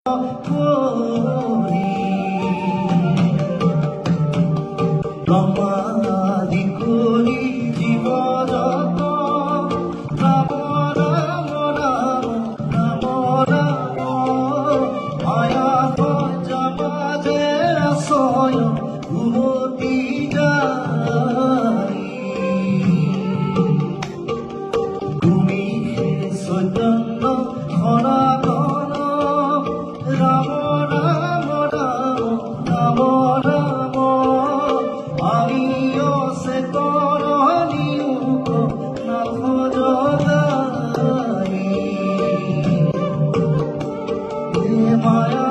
করি ব্রহ্মাদি করি জীবন রাম রাম রাম রাম রাম মায়া পঞ্চমাজে রসয় ঘুমতি যাই তুমি সৈতন্য সনাতন রাম রাম রাম রাম রাম আমিও সে করণিয়ুক নাথ জগাই মায়া